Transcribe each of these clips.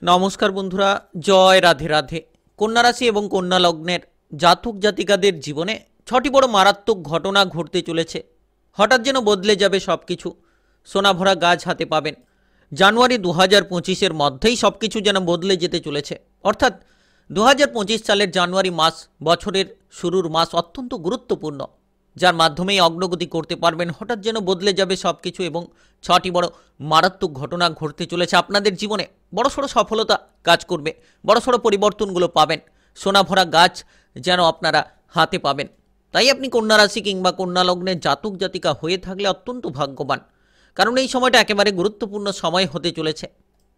নমস্কার বন্ধুরা, জয় রাধে রাধে। কন্যা রাশি এবং কন্যা লগ্নের জাতক জাতিকাদের জীবনে ছটি বড় মারাত্মক ঘটনা ঘটতে চলেছে। হঠাৎ যেন বদলে যাবে সব কিছু। সোনাভরা গাছ হাতে পাবেন। জানুয়ারি 2025-এর মধ্যেই সব কিছু যেন বদলে যেতে চলেছে। অর্থাৎ 2025 সালের জানুয়ারি মাস বছরের শুরুর মাস অত্যন্ত গুরুত্বপূর্ণ, যার মাধ্যমেই অগ্রগতি করতে পারবেন। হঠাৎ যেন বদলে যাবে সব কিছু এবং ছটি বড় মারাত্মক ঘটনা ঘটতে চলেছে আপনাদের জীবনে। বড়সড় সফলতা কাজ করবে, বড়সড় পরিবর্তনগুলো পাবেন। সোনাভরা গাছ যেন আপনারা হাতে পাবেন। তাই আপনি কন্যা রাশি কিংবা কন্যা লগ্নের জাতক জাতিকা হয়ে থাকলে অত্যন্ত ভাগ্যবান, কারণ এই সময়টা একেবারে গুরুত্বপূর্ণ সময় হতে চলেছে।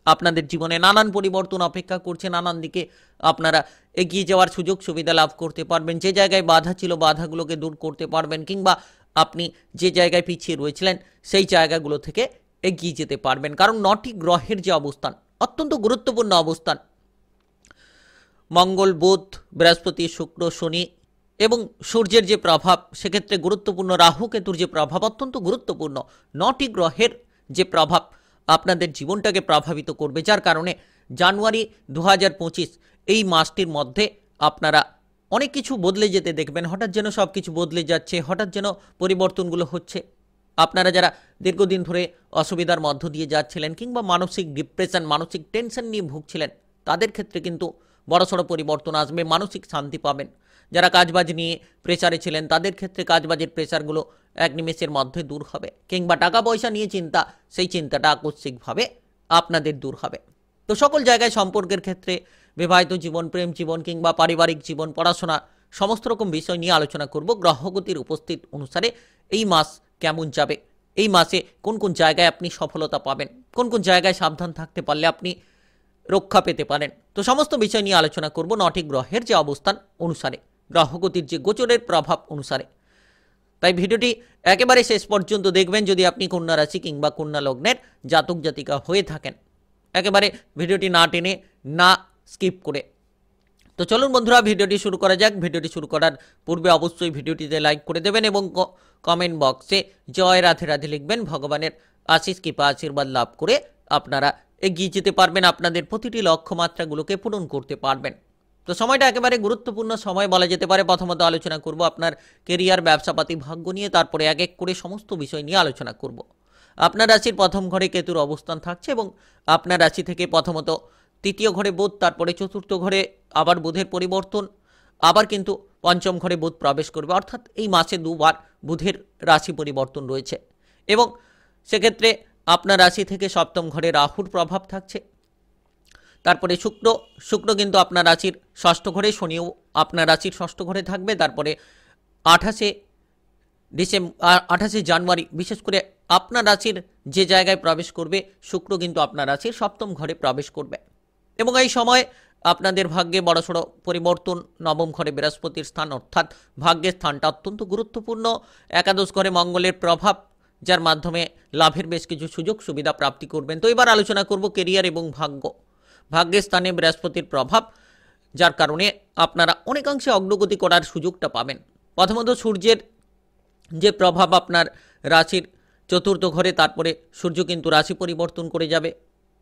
আপনাদের জীবনে নানান পরিবর্তন অপেক্ষা করছে, নানান দিকে আপনারা এগিয়ে যাওয়ার সুযোগ সুবিধা লাভ করতে পারবেন। যে জায়গায় বাধা ছিল বাধাগুলোকে দূর করতে পারবেন, কিংবা আপনি যে জায়গায় পিছিয়ে রয়েছিলেন সেই জায়গাগুলো থেকে এগিয়ে যেতে পারবেন। কারণ 9টি গ্রহের যে অবস্থান, অত্যন্ত গুরুত্বপূর্ণ অবস্থান। মঙ্গল, বুধ, বৃহস্পতি, শুক্র, শনি এবং সূর্যের যে প্রভাব সেক্ষেত্রে গুরুত্বপূর্ণ। রাহু কেতুর যে প্রভাব অত্যন্ত গুরুত্বপূর্ণ। 9টি গ্রহের যে প্রভাব আপনাদের জীবনটাকে প্রভাবিত করবে, যার কারণে জানুয়ারি 2025 এই মাসটির মধ্যে আপনারা অনেক কিছু বদলে যেতে দেখবেন। হঠাৎ যেন সব কিছু বদলে যাচ্ছে, হঠাৎ যেন পরিবর্তনগুলো হচ্ছে। আপনারা যারা দীর্ঘদিন ধরে অসুবিধার মধ্য দিয়ে যাচ্ছিলেন কিংবা মানসিক ডিপ্রেশন, মানসিক টেনশন নিয়ে ভুগছিলেন, তাদের ক্ষেত্রে কিন্তু বড়সড় পরিবর্তন আসবে, মানসিক শান্তি পাবেন। যারা কাজবাজ নিয়ে প্রেসারে ছিলেন তাদের ক্ষেত্রে কাজবাজের প্রেসারগুলো এক নিমেষের মধ্যে দূর হবে, কিংবা টাকা পয়সা নিয়ে চিন্তা, সেই চিন্তাটা আকস্মিকভাবে আপনাদের দূর হবে। তো সকল জায়গায় সম্পর্কের ক্ষেত্রে, বিবাহিত জীবন, প্রেম জীবন কিংবা পারিবারিক জীবন, পড়াশোনা, সমস্ত রকম বিষয় নিয়ে আলোচনা করব। গ্রহগতির উপস্থিত অনুসারে এই মাস কেমন যাবে, এই মাসে কোন কোন জায়গায় আপনি সফলতা পাবেন, কোন কোন জায়গায় সাবধান থাকতে পারলে আপনি রক্ষা পেতে পারেন। তো সমস্ত বিষয় নিয়ে আলোচনা করব 9টি গ্রহের যে অবস্থান অনুসারে, গ্রহগতির যে গোচরের প্রভাব অনুসারে। তাই ভিডিওটি একেবারে শেষ পর্যন্ত দেখবেন যদি আপনি কন্যা রাশি কিংবা কন্যা লগ্নের জাতক জাতিকা হয়ে থাকেন। একেবারে ভিডিওটি না টেনে, না স্কিপ করে। তো চলুন বন্ধুরা, ভিডিওটি শুরু করা যাক। ভিডিওটি শুরু করার পূর্বে অবশ্যই ভিডিওটিতে লাইক করে দেবেন এবং কমেন্ট বক্সে জয় রাধে রাধে লিখবেন। ভগবানের আশিস কৃপা আশীর্বাদ লাভ করে আপনারা এগিয়ে যেতে পারবেন, আপনাদের প্রতিটি লক্ষ্যমাত্রাগুলোকে পূরণ করতে পারবেন। তো সময়টা একেবারে গুরুত্বপূর্ণ সময় বলা যেতে পারে। প্রথমত আলোচনা করব আপনার কেরিয়ার, ব্যবসাপাতি, ভাগ্য নিয়ে, তারপরে এক এক করে সমস্ত বিষয় নিয়ে আলোচনা করব। আপনার রাশির প্রথম ঘরে কেতুর অবস্থান থাকছে এবং আপনার রাশি থেকে প্রথমত তৃতীয় ঘরে বুধ, তারপরে চতুর্থ ঘরে আবার বুধের পরিবর্তন, আবার কিন্তু পঞ্চম ঘরে বুধ প্রবেশ করবে। অর্থাৎ এই মাসে দুবার বুধের রাশি পরিবর্তন রয়েছে এবং সেক্ষেত্রে আপনার রাশি থেকে সপ্তম ঘরে রাহুর প্রভাব থাকছে। তারপরে শুক্র কিন্তু আপনার রাশির ষষ্ঠ ঘরে, শনিও আপনার রাশির ষষ্ঠ ঘরে থাকবে। তারপরে 28শে জানুয়ারি বিশেষ করে আপনার রাশির যে জায়গায় প্রবেশ করবে শুক্র কিন্তু আপনার রাশির সপ্তম ঘরে প্রবেশ করবে এবং এই সময় আপনাদের ভাগ্যে বড়সড় পরিবর্তন। নবম ঘরে বৃহস্পতির স্থান, অর্থাৎ ভাগ্যের স্থানটা অত্যন্ত গুরুত্বপূর্ণ। একাদশ ঘরে মঙ্গলের প্রভাব, যার মাধ্যমে লাভের বেশ কিছু সুযোগ সুবিধা প্রাপ্তি করবেন। তো এবার আলোচনা করব কেরিয়ার এবং ভাগ্য। ভাগ্যের স্থানে বৃহস্পতির প্রভাব, যার কারণে আপনারা অনেকাংশে অগ্রগতি করার সুযোগটা পাবেন। প্রথমত সূর্যের যে প্রভাব আপনার রাশির চতুর্থ ঘরে, তারপরে সূর্য কিন্তু রাশি পরিবর্তন করে যাবে,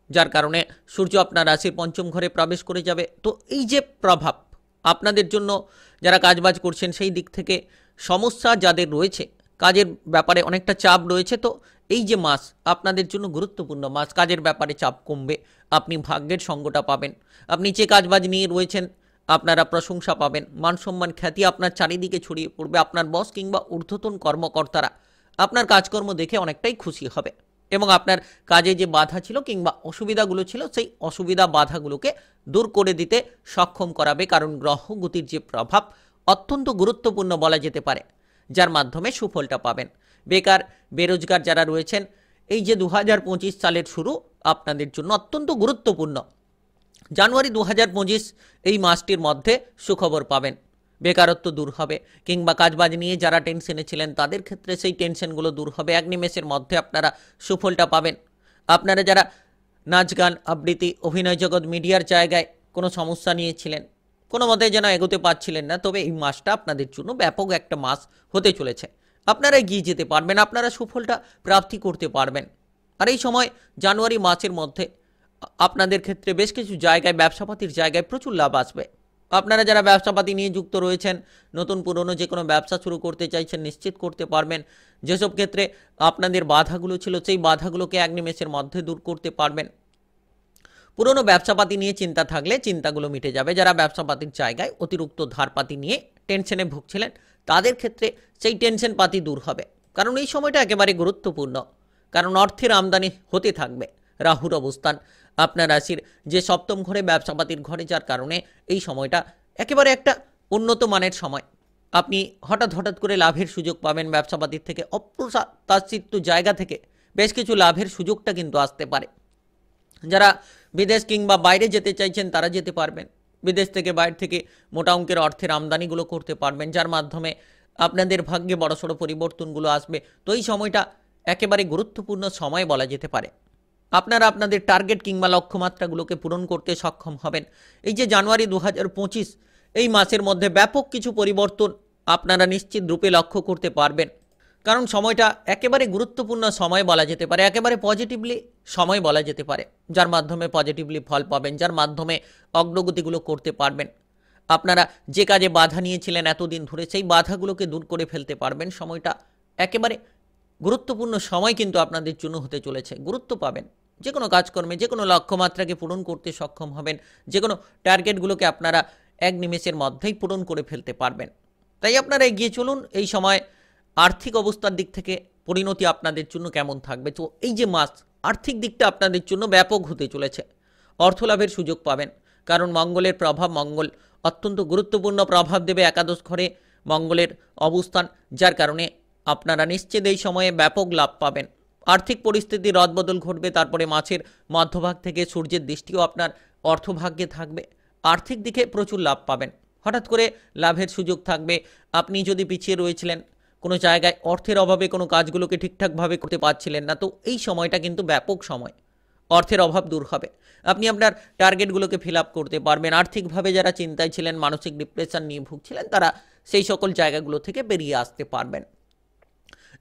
যার কারণে সূর্য আপনার রাশির পঞ্চম ঘরে প্রবেশ করে যাবে। তো এই যে প্রভাব আপনাদের জন্য, যারা কাজবাজ করছেন সেই দিক থেকে সমস্যা যাদের রয়েছে, কাজের ব্যাপারে অনেকটা চাপ রয়েছে, তো এই যে মাস আপনাদের জন্য গুরুত্বপূর্ণ মাস। কাজের ব্যাপারে চাপ কমবে, আপনি ভাগ্যের সঙ্গটা পাবেন। আপনি যে কাজবাজ নিয়ে রয়েছেন আপনারা প্রশংসা পাবেন, মান সম্মান খ্যাতি আপনার চারিদিকে ছড়িয়ে পড়বে। আপনার বস কিংবা ঊর্ধ্বতন কর্মকর্তারা আপনার কাজকর্ম দেখে অনেকটাই খুশি হবে এবং আপনার কাজে যে বাধা ছিল কিংবা অসুবিধাগুলো ছিল সেই অসুবিধা বাধাগুলোকে দূর করে দিতে সক্ষম করাবে। কারণ গ্রহগতির যে প্রভাব অত্যন্ত গুরুত্বপূর্ণ বলা যেতে পারে, যার মাধ্যমে সুফলটা পাবেন। বেকার বেরোজগার যারা রয়েছেন, এই যে 2025 সালের শুরু আপনাদের জন্য অত্যন্ত গুরুত্বপূর্ণ। জানুয়ারি 2025 এই মাসটির মধ্যে সুখবর পাবেন। বেকারত্ব দূর হবে কিংবা কাজবাজ নিয়ে যারা টেনশনে ছিলেন তাদের ক্ষেত্রে সেই টেনশনগুলো দূর হবে। এক নিমেষের মধ্যে আপনারা সুফলটা পাবেন। আপনারা যারা নাচ গান, আবৃত্তি, অভিনয় জগৎ, মিডিয়ার জায়গায় কোনো সমস্যা নিয়েছিলেন, কোনো মতে যেন এগোতে পারছিলেন না, তবে এই মাসটা আপনাদের জন্য ব্যাপক একটা মাস হতে চলেছে। আপনারা এগিয়ে যেতে পারবেন, আপনারা সুফলটা প্রাপ্তি করতে পারবেন। আর এই সময় জানুয়ারি মাসের মধ্যে আপনাদের ক্ষেত্রে বেশ কিছু জায়গায় ব্যবসাপাতির জায়গায় প্রচুর লাভ আসবে। আপনারা যারা ব্যবসাপাতি নিয়ে যুক্ত রয়েছেন, নতুন পুরনো যে কোনো ব্যবসা শুরু করতে চাইছেন, নিশ্চিত করতে পারবেন। যেসব ক্ষেত্রে আপনাদের বাধাগুলো ছিল, সেই বাধাগুলোকে এক নিমেষের মধ্যে দূর করতে পারবেন। পুরনো ব্যবসাপাতি নিয়ে চিন্তা থাকলে চিন্তাগুলো মিটে যাবে। যারা ব্যবসাপাতির জায়গায় অতিরিক্ত ধারপাতি নিয়ে টেনশনে ভুগছিলেন, তাদের ক্ষেত্রে সেই টেনশন পাতি দূর হবে। কারণ এই সময়টা একেবারে গুরুত্বপূর্ণ, কারণ অর্থের আমদানি হতে থাকবে। রাহুর অবস্থান আপনার রাশির যে সপ্তম ঘরে, ব্যবসাপাতির ঘরে, যার কারণে এই সময়টা একেবারে একটা উন্নত মানের সময়। আপনি হঠাৎ হঠাৎ করে লাভের সুযোগ পাবেন। ব্যবসাপাতির থেকে অপ্রত্যাশিত জায়গা থেকে বেশ কিছু লাভের সুযোগটা কিন্তু আসতে পারে। যারা বিদেশ কিংবা বাইরে যেতে চাইছেন তারা যেতে পারবেন। বিদেশ থেকে, বাইরে থেকে মোটা অঙ্কের অর্থের আমদানিগুলো করতে পারবেন, যার মাধ্যমে আপনাদের ভাগ্যে বড়সড় পরিবর্তনগুলো আসবে। তো এই সময়টা একেবারে গুরুত্বপূর্ণ সময় বলা যেতে পারে। আপনারা আপনাদের টার্গেট কিংবা লক্ষ্যমাত্রাগুলোকে পূরণ করতে সক্ষম হবেন। এই যে জানুয়ারি 2025, এই মাসের মধ্যে ব্যাপক কিছু পরিবর্তন আপনারা নিশ্চিত রূপে লক্ষ্য করতে পারবেন। কারণ সময়টা একেবারে গুরুত্বপূর্ণ সময় বলা যেতে পারে, একেবারে পজিটিভলি সময় বলা যেতে পারে, যার মাধ্যমে পজিটিভলি ফল পাবেন, যার মাধ্যমে অগ্রগতিগুলো করতে পারবেন। আপনারা যে কাজে বাধা নিয়েছিলেন এতদিন ধরে, সেই বাধাগুলোকে দূর করে ফেলতে পারবেন। সময়টা একেবারে গুরুত্বপূর্ণ সময় কিন্তু আপনাদের জন্য হতে চলেছে। গুরুত্ব পাবেন যে কোনো কাজকর্মে, যে কোনো লক্ষ্যমাত্রাকে পূরণ করতে সক্ষম হবেন। যে কোনো টার্গেটগুলোকে আপনারা এক নিমেষের মধ্যেই পূরণ করে ফেলতে পারবেন। তাই আপনারা এগিয়ে চলুন। এই সময় আর্থিক অবস্থার দিক থেকে পরিণতি আপনাদের জন্য কেমন থাকবে? তো এই যে মাস, আর্থিক দিকটা আপনাদের জন্য ব্যাপক হতে চলেছে। অর্থলাভের সুযোগ পাবেন, কারণ মঙ্গলের প্রভাব, মঙ্গল অত্যন্ত গুরুত্বপূর্ণ প্রভাব দেবে একাদশ ঘরে মঙ্গলের অবস্থান, যার কারণে আপনারা নিশ্চিত এই সময়ে ব্যাপক লাভ পাবেন। আর্থিক পরিস্থিতির রদবদল ঘটবে। তারপরে মাসের মধ্যভাগ থেকে সূর্যের দৃষ্টিও আপনার অর্থভাগ্যে থাকবে। আর্থিক দিকে প্রচুর লাভ পাবেন। হঠাৎ করে লাভের সুযোগ থাকবে। আপনি যদি পিছিয়ে রয়েছিলেন কোনো জায়গায়, অর্থের অভাবে কোনো কাজগুলোকে ঠিকঠাকভাবে করতে পারছিলেন না, তো এই সময়টা কিন্তু ব্যাপক সময়। অর্থের অভাব দূর হবে। আপনি আপনার টার্গেটগুলোকে ফিল আপ করতে পারবেন। আর্থিকভাবে যারা চিন্তায় ছিলেন, মানসিক ডিপ্রেশন নিয়ে ভুগছিলেন, তারা সেই সকল জায়গাগুলো থেকে বেরিয়ে আসতে পারবেন।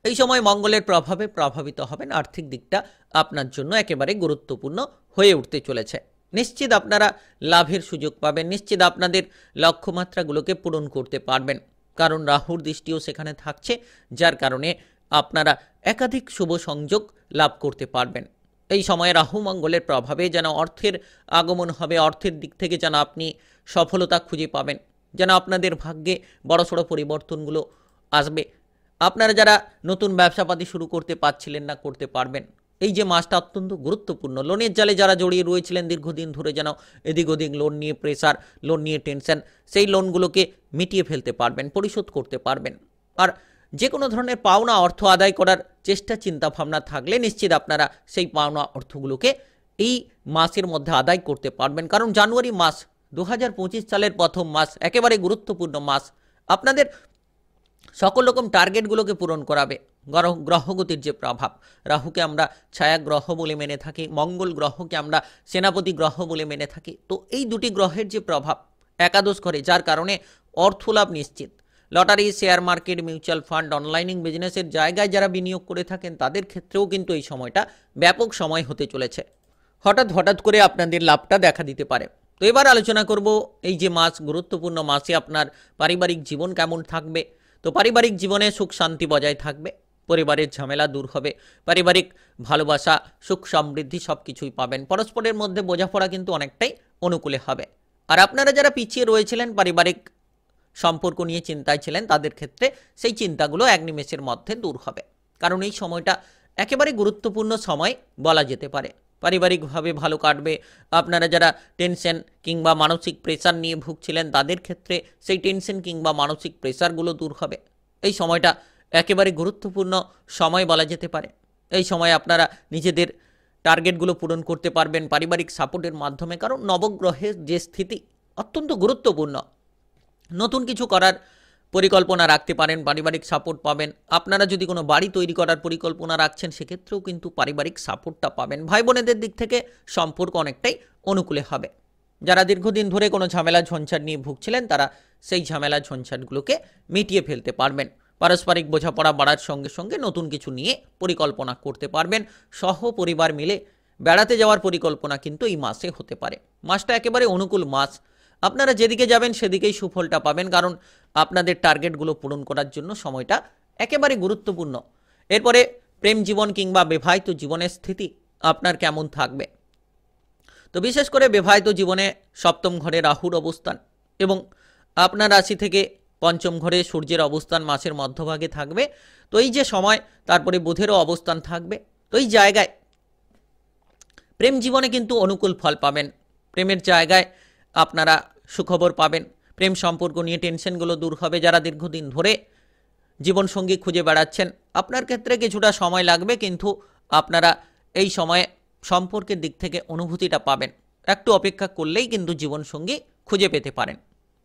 এই সময় মঙ্গলের প্রভাবে প্রভাবিত হবেন। আর্থিক দিকটা আপনার জন্য একেবারে গুরুত্বপূর্ণ হয়ে উঠতে চলেছে। নিশ্চিত আপনারা লাভের সুযোগ পাবেন। নিশ্চিত আপনাদের লক্ষ্যমাত্রাগুলোকে পূরণ করতে পারবেন, কারণ রাহুর দৃষ্টিও সেখানে থাকছে, যার কারণে আপনারা একাধিক শুভ সংযোগ লাভ করতে পারবেন। এই সময়ে রাহু মঙ্গলের প্রভাবে যেন অর্থের আগমন হবে। অর্থের দিক থেকে যেন আপনি সফলতা খুঁজে পাবেন, যেন আপনাদের ভাগ্যে বড়সড় পরিবর্তনগুলো আসবে। আপনারা যারা নতুন ব্যবসাপাতি শুরু করতে পারছিলেন না, করতে পারবেন। এই যে মাসটা অত্যন্ত গুরুত্বপূর্ণ। লোনের জালে যারা জড়িয়ে রয়েছিলেন দীর্ঘদিন ধরে, যেন এদিক ওদিক লোন নিয়ে প্রেসার, লোন নিয়ে টেনশন, সেই লোনগুলোকে মিটিয়ে ফেলতে পারবেন, পরিশোধ করতে পারবেন। আর যে কোনো ধরনের পাওনা অর্থ আদায় করার চেষ্টা চিন্তা ভাবনা থাকলে নিশ্চিত আপনারা সেই পাওনা অর্থগুলোকে এই মাসের মধ্যে আদায় করতে পারবেন। কারণ জানুয়ারি মাস 2025 সালের প্রথম মাস, একেবারে গুরুত্বপূর্ণ মাস। আপনাদের সকল রকম টার্গেটগুলোকে পূরণ করাবে। গ্রহগতির যে প্রভাব, রাহুকে আমরা ছায়া গ্রহ বলে মেনে থাকি, মঙ্গল গ্রহকে আমরা সেনাপতি গ্রহ বলে মেনে থাকি। তো এই দুটি গ্রহের যে প্রভাব একাদশ ঘরে, যার কারণে অর্থলাভ নিশ্চিত। Lottery, share market, mutual fund, অনলাইনিং বিজনেসের জায়গায় যারা বিনিয়োগ করে থাকেন, তাদের ক্ষেত্রেও কিন্তু এই সময়টা ব্যাপক সময় হতে চলেছে। হঠাৎ হঠাৎ করে আপনাদের লাভটা দেখা দিতে পারে। তো এবার আলোচনা করব এই যে মাস, গুরুত্বপূর্ণ মাসে আপনার পারিবারিক জীবন কেমন থাকবে। তো পারিবারিক জীবনে সুখ শান্তি বজায় থাকবে, পরিবারের ঝামেলা দূর হবে, পারিবারিক ভালোবাসা, সুখ সমৃদ্ধি সব কিছুই পাবেন। পরস্পরের মধ্যে বোঝাপড়া কিন্তু অনেকটাই অনুকূলে হবে। আর আপনারা যারা পিছিয়ে রয়েছিলেন, পারিবারিক সম্পর্ক নিয়ে চিন্তায় ছিলেন, তাদের ক্ষেত্রে সেই চিন্তাগুলো এক নিমেষের মধ্যে দূর হবে। কারণ এই সময়টা একেবারে গুরুত্বপূর্ণ সময় বলা যেতে পারে। পারিবারিকভাবে ভালো কাটবে। আপনারা যারা টেনশন কিংবা মানসিক প্রেসার নিয়ে ভুগছিলেন, তাদের ক্ষেত্রে সেই টেনশন কিংবা মানসিক প্রেসারগুলো দূর হবে। এই সময়টা একেবারে গুরুত্বপূর্ণ সময় বলা যেতে পারে। এই সময় আপনারা নিজেদের টার্গেটগুলো পূরণ করতে পারবেন পারিবারিক সাপোর্টের মাধ্যমে। কারণ নবগ্রহের যে স্থিতি অত্যন্ত গুরুত্বপূর্ণ। নতুন কিছু করার পরিকল্পনা রাখতে পারেন, পারিবারিক সাপোর্ট পাবেন। আপনারা যদি কোনো বাড়ি তৈরি করার পরিকল্পনা রাখছেন, সেক্ষেত্রেও কিন্তু পারিবারিক সাপোর্টটা পাবেন। ভাই বোনেদের দিক থেকে সম্পর্ক অনেকটাই অনুকূলে হবে। যারা দীর্ঘদিন ধরে কোনো ঝামেলা ঝঞ্ঝাট নিয়ে ভুগছিলেন, তারা সেই ঝামেলা ঝঞ্ঝাটগুলোকে মিটিয়ে ফেলতে পারবেন। পারস্পরিক বোঝাপড়া বাড়ার সঙ্গে সঙ্গে নতুন কিছু নিয়ে পরিকল্পনা করতে পারবেন। সহ পরিবার মিলে বেড়াতে যাওয়ার পরিকল্পনা কিন্তু এই মাসে হতে পারে। মাসটা একেবারে অনুকূল মাস, আপনারা যেদিকে যাবেন সেদিকেই সুফলটা পাবেন, কারণ আপনাদের টার্গেটগুলো পূরণ করার জন্য সময়টা একেবারে গুরুত্বপূর্ণ। এরপরে প্রেম জীবন কিংবা বিবাহিত জীবনের স্থিতি আপনার কেমন থাকবে? তো বিশেষ করে বিবাহিত জীবনে সপ্তম ঘরে রাহুর অবস্থান এবং আপনার রাশি থেকে পঞ্চম ঘরে সূর্যের অবস্থান মাসের মধ্যভাগে থাকবে। তো এই যে সময়, তারপরে বুধেরও অবস্থান থাকবে। তো এই জায়গায় প্রেম জীবনে কিন্তু অনুকূল ফল পাবেন। প্রেমের জায়গায় আপনারা সুখবর পাবেন। প্রেম সম্পর্ক নিয়ে টেনশনগুলো দূর হবে। যারা দীর্ঘদিন ধরে জীবনসঙ্গী খুঁজে বেড়াচ্ছেন, আপনার ক্ষেত্রে কিছুটা সময় লাগবে, কিন্তু আপনারা এই সময়ে সম্পর্কের দিক থেকে অনুভূতিটা পাবেন। একটু অপেক্ষা করলেই কিন্তু জীবনসঙ্গী খুঁজে পেতে পারেন।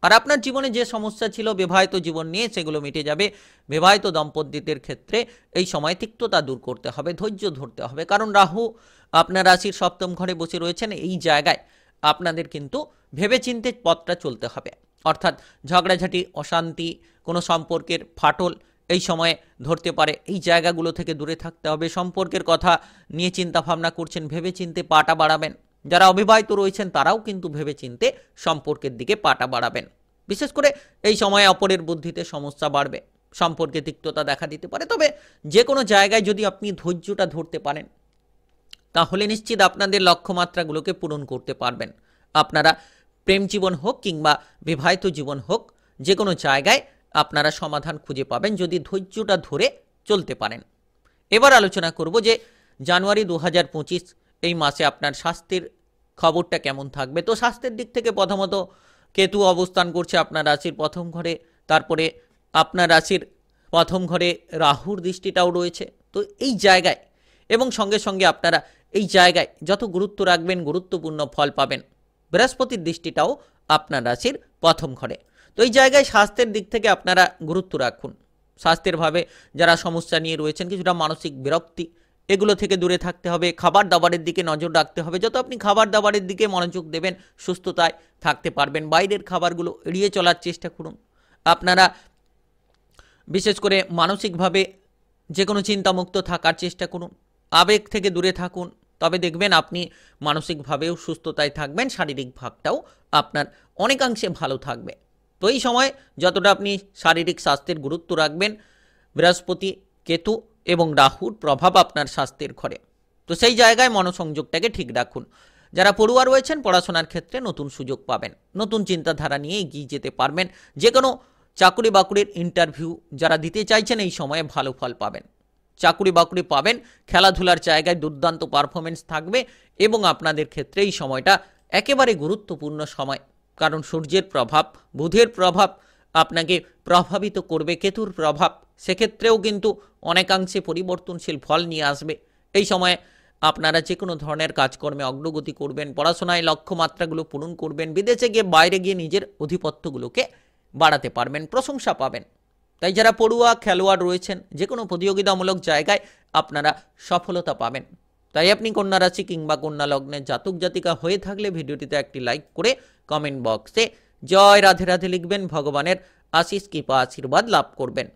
আর আপনার জীবনে যে সমস্যা ছিল বিবাহিত জীবন নিয়ে, সেগুলো মিটে যাবে। বিবাহিত দম্পতিদের ক্ষেত্রে এই সময় তিক্ততা দূর করতে হবে, ধৈর্য ধরতে হবে, কারণ রাহু আপনার রাশির সপ্তম ঘরে বসে রয়েছেন। এই জায়গায় আপনাদের কিন্তু ভেবেচিন্তে পথটা চলতে হবে। অর্থাৎ ঝগড়াঝাটি, অশান্তি, কোনো সম্পর্কের ফাটল এই সময়ে ধরতে পারে। এই জায়গাগুলো থেকে দূরে থাকতে হবে। সম্পর্কের কথা নিয়ে চিন্তা ভাবনা করছেন, ভেবেচিন্তে পাটা বাড়াবেন। যারা অবিবাহিত রয়েছেন তারাও কিন্তু ভেবেচিন্তে সম্পর্কের দিকে পাটা বাড়াবেন। বিশেষ করে এই সময়ে অপরের বুদ্ধিতে সমস্যা বাড়বে, সম্পর্কে তিক্ততা দেখা দিতে পারে। তবে যে কোনো জায়গায় যদি আপনি ধৈর্যটা ধরতে পারেন, তাহলে নিশ্চিত আপনাদের লক্ষ্যমাত্রাগুলোকে পূরণ করতে পারবেন। আপনারা প্রেম জীবন হোক কিংবা বিবাহিত জীবন হোক, যে কোনো জায়গায় আপনারা সমাধান খুঁজে পাবেন যদি ধৈর্যটা ধরে চলতে পারেন। এবার আলোচনা করব যে জানুয়ারি 2025 এই মাসে আপনার স্বাস্থ্যের খবরটা কেমন থাকবে। তো স্বাস্থ্যের দিক থেকে প্রথমত কেতু অবস্থান করছে আপনার রাশির প্রথম ঘরে, তারপরে আপনার রাশির প্রথম ঘরে রাহুর দৃষ্টিটাও রয়েছে। তো এই জায়গায় এবং সঙ্গে সঙ্গে আপনারা এই জায়গায় যত গুরুত্ব রাখবেন গুরুত্বপূর্ণ ফল পাবেন। বৃহস্পতির দৃষ্টিটাও আপনার রাশির প্রথম ঘরে। তো এই জায়গায় স্বাস্থ্যের দিক থেকে আপনারা গুরুত্ব রাখুন। স্বাস্থ্যের ভাবে যারা সমস্যা নিয়ে রয়েছেন, কিছুটা মানসিক বিরক্তি, এগুলো থেকে দূরে থাকতে হবে। খাবার দাবারের দিকে নজর রাখতে হবে। যত আপনি খাবার দাবারের দিকে মনোযোগ দেবেন, সুস্থতায় থাকতে পারবেন। বাইরের খাবারগুলো এড়িয়ে চলার চেষ্টা করুন। আপনারা বিশেষ করে মানসিকভাবে যে কোনো চিন্তামুক্ত থাকার চেষ্টা করুন। আবেগ থেকে দূরে থাকুন, তবে দেখবেন আপনি মানসিকভাবেও সুস্থতায় থাকবেন, শারীরিক ভাগটাও আপনার অনেকাংশে ভালো থাকবে। তো এই সময় যতটা আপনি শারীরিক স্বাস্থ্যের গুরুত্ব রাখবেন, বৃহস্পতি, কেতু এবং রাহুর প্রভাব আপনার স্বাস্থ্যের ঘরে। তো সেই জায়গায় মনোসংযোগটাকে ঠিক রাখুন। যারা পড়ুয়া রয়েছেন, পড়াশোনার ক্ষেত্রে নতুন সুযোগ পাবেন, নতুন চিন্তাধারা নিয়ে এগিয়ে যেতে পারবেন। যে কোনো চাকুরি বাকুরির ইন্টারভিউ যারা দিতে চাইছেন, এই সময়ে ভালো ফল পাবেন, চাকুরি বাকুরি পাবেন। খেলাধুলার জায়গায় দুর্দান্ত পারফরমেন্স থাকবে এবং আপনাদের ক্ষেত্রে এই সময়টা একেবারে গুরুত্বপূর্ণ সময়, কারণ সূর্যের প্রভাব, বুধের প্রভাব আপনাকে প্রভাবিত করবে, কেতুর প্রভাব সেক্ষেত্রেও কিন্তু অনেকাংশে পরিবর্তনশীল ফল নিয়ে আসবে। এই সময়ে আপনারা যে কোনো ধরনের কাজকর্মে অগ্রগতি করবেন, পড়াশোনায় লক্ষ্যমাত্রাগুলো পূরণ করবেন, বিদেশে গিয়ে বাইরে গিয়ে নিজের অধিপত্যগুলোকে বাড়াতে পারবেন, প্রশংসা পাবেন। তাই যারা পড়ুয়া খেলোয়াড় রয়েছেন, যে কোনো প্রতিযোগিতামূলক জায়গায় আপনারা সফলতা পাবেন। তাই আপনি কন্যা রাশি কিংবা কন্যা লগ্নের জাতক জাতিকা হয়ে থাকলে ভিডিওটিতে একটি লাইক করে কমেন্ট বক্সে জয় রাধে রাধে লিখবেন। ভগবানের আশিস কৃপা আশীর্বাদ লাভ করবেন।